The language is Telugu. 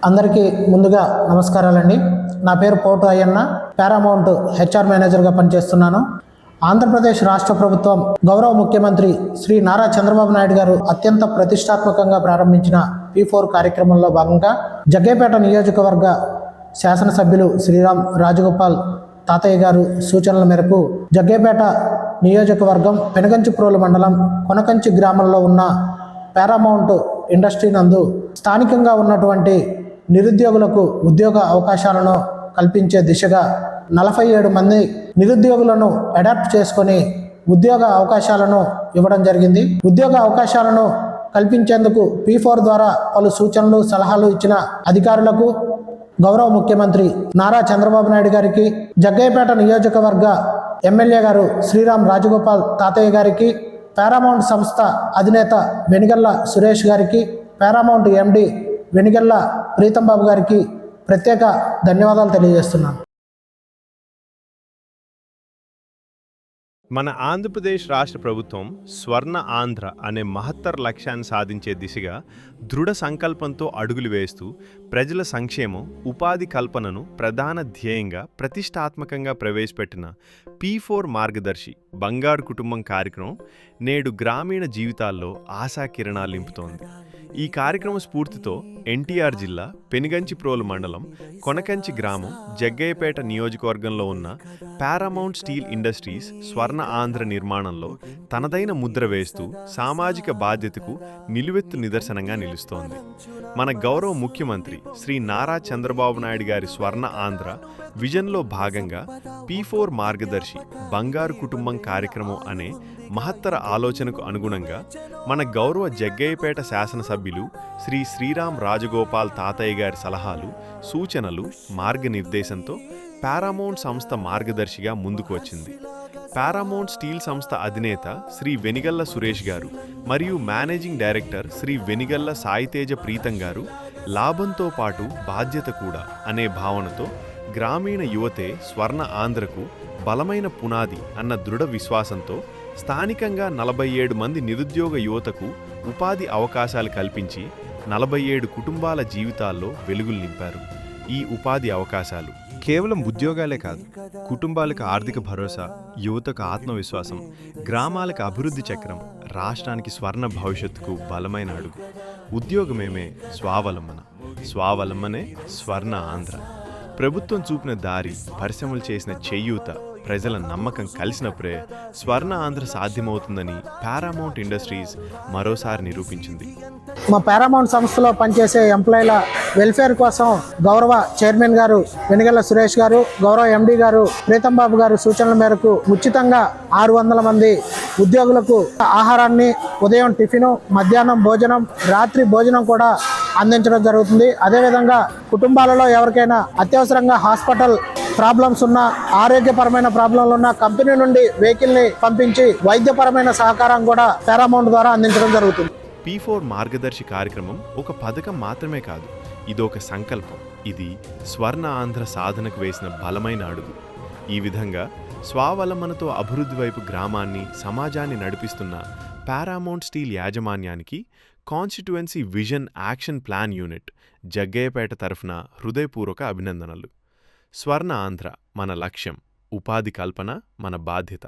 అందరికీ ముందుగా నమస్కారాలండి. నా పేరు పోటు అయ్యన్న, పారామౌంట్ హెచ్ఆర్ మేనేజర్గా పనిచేస్తున్నాను. ఆంధ్రప్రదేశ్ రాష్ట్ర ప్రభుత్వం గౌరవ ముఖ్యమంత్రి శ్రీ నారా చంద్రబాబు నాయుడు గారు అత్యంత ప్రతిష్టాత్మకంగా ప్రారంభించిన P4 కార్యక్రమంలో భాగంగా జగ్గయ్యపేట నియోజకవర్గ శాసనసభ్యులు శ్రీరామ్ రాజగోపాల్ తాతయ్య గారు సూచనల మేరకు జగ్గయ్యపేట నియోజకవర్గం పెనుగంచిప్రోలు మండలం కొనకంచి గ్రామంలో ఉన్న పారామౌంట్ ఇండస్ట్రీ నందు స్థానికంగా ఉన్నటువంటి నిరుద్యోగులకు ఉద్యోగ అవకాశాలను కల్పించే దిశగా 47 మంది నిరుద్యోగులను అడాప్ట్ చేసుకొని ఉద్యోగ అవకాశాలను ఇవ్వడం జరిగింది. ఉద్యోగ అవకాశాలను కల్పించేందుకు P4 ద్వారా పలు సూచనలు సలహాలు ఇచ్చిన అధికారులకు, గౌరవ ముఖ్యమంత్రి నారా చంద్రబాబు నాయుడు గారికి, జగ్గయ్యపేట నియోజకవర్గ ఎమ్మెల్యే గారు శ్రీరామ్ రాజగోపాల్ తాతయ్య గారికి, పారామౌంట్ సంస్థ అధినేత వెనిగళ్ల సురేష్ గారికి, పారామౌంట్ ఎండి వెనిగళ్ల ప్రీతం బాబు గారికి ప్రత్యేక ధన్యవాదాలు తెలియజేస్తున్నాను. మన ఆంధ్రప్రదేశ్ రాష్ట్ర ప్రభుత్వం స్వర్ణ ఆంధ్ర అనే మహత్తర లక్ష్యాన్ని సాధించే దిశగా దృఢ సంకల్పంతో అడుగులు వేస్తూ ప్రజల సంక్షేమం, ఉపాధి కల్పనను ప్రధాన ధ్యేయంగా ప్రతిష్టాత్మకంగా ప్రవేశపెట్టిన P4 మార్గదర్శి బంగారు కుటుంబం కార్యక్రమం నేడు గ్రామీణ జీవితాల్లో ఆశాకిరణాలు నింపుతోంది. ఈ కార్యక్రమ స్ఫూర్తితో ఎన్టీఆర్ జిల్లా పెనుగంచిప్రోలు మండలం కొనకంచి గ్రామం జగ్గయ్యపేట నియోజకవర్గంలో ఉన్న పారామౌంట్ స్టీల్ ఇండస్ట్రీస్ స్వర్ణ ఆంధ్ర నిర్మాణంలో తనదైన ముద్ర వేస్తూ సామాజిక బాధ్యతకు నిలువెత్తు నిదర్శనంగా నిలుస్తోంది. మన గౌరవ ముఖ్యమంత్రి శ్రీ నారా చంద్రబాబు నాయుడు గారి స్వర్ణ ఆంధ్ర విజన్లో భాగంగా P4 మార్గదర్శి బంగారు కుటుంబం కార్యక్రమం అనే మహత్తర ఆలోచనకు అనుగుణంగా మన గౌరవ జగ్గయ్యపేట శాసనసభ్యులు శ్రీ శ్రీరామ్ రాజగోపాల్ తాతయ్య గారి సలహాలు, సూచనలు, మార్గనిర్దేశంతో పారామౌంట్ సంస్థ మార్గదర్శిగా ముందుకు వచ్చింది. పారామౌంట్ స్టీల్ సంస్థ అధినేత శ్రీ వెనిగళ్ల సురేష్ గారు మరియు మేనేజింగ్ డైరెక్టర్ శ్రీ వెనిగళ్ల సాయితేజ ప్రీతం గారు లాభంతో పాటు బాధ్యత కూడా అనే భావనతో గ్రామీణ యువతే స్వర్ణ ఆంధ్రకు బలమైన పునాది అన్న దృఢ విశ్వాసంతో స్థానికంగా 47 మంది నిరుద్యోగ యువతకు ఉపాధి అవకాశాలు కల్పించి 47 కుటుంబాల జీవితాల్లో వెలుగులు నింపారు. ఈ ఉపాధి అవకాశాలు కేవలం ఉద్యోగాలే కాదు, కుటుంబాలకు ఆర్థిక భరోసా, యువతకు ఆత్మవిశ్వాసం, గ్రామాలకు అభివృద్ధి చక్రం, రాష్ట్రానికి స్వర్ణ భవిష్యత్తుకు బలమైన అడుగు. ఉద్యోగమేమే స్వావలంబన, స్వావలంబనే స్వర్ణ ఆంధ్ర. ప్రభుత్వం చూపిన దారి, పరిశ్రమలు చేసిన చేయూత, ప్రజల నమ్మకం కలిసినప్పుడే స్వర్ణ ఆంధ్ర సాధ్యమవుతుందని పారామౌంట్ ఇండస్ట్రీస్ మరోసారి నిరూపించింది. మా పారామౌంట్ సంస్థలో పనిచేసే ఎంప్లాయీల వెల్ఫేర్ కోసం గౌరవ చైర్మన్ గారు వెనిగళ్ల సురేష్ గారు, గౌరవ ఎండి గారు ప్రీతం బాబు గారు సూచనల మేరకు ఉచితంగా 600 మంది ఉద్యోగులకు ఆహారాన్ని, ఉదయం టిఫిను, మధ్యాహ్నం భోజనం, రాత్రి భోజనం కూడా అందించడం జరుగుతుంది. అదేవిధంగా కుటుంబాలలో ఎవరికైనా అత్యవసరంగా హాస్పిటల్ ప్రాబ్లమ్స్ ఉన్న, ఆరోగ్యపరమైన ప్రాబ్లంలు ఉన్న కంపెనీ నుండి వెహికల్ని పంపించి వైద్యపరమైన సహకారం కూడా పారామౌంట్ ద్వారా అందించడం జరుగుతుంది. P4 మార్గదర్శి కార్యక్రమం ఒక పథకం మాత్రమే కాదు, ఇదొక సంకల్పం. ఇది స్వర్ణ ఆంధ్ర సాధనకు వేసిన బలమైన అడుగు. ఈ విధంగా స్వావలంబనతో అభివృద్ధి వైపు గ్రామాన్ని, సమాజాన్ని నడిపిస్తున్న పారామౌంట్ స్టీల్ యాజమాన్యానికి constituency vision action plan unit Jaggayyapeta తరఫున హృదయపూర్వక అభినందనలు. స్వర్ణ ఆంధ్ర మన లక్ష్యం, ఉపాధి కల్పన మన బాధ్యత.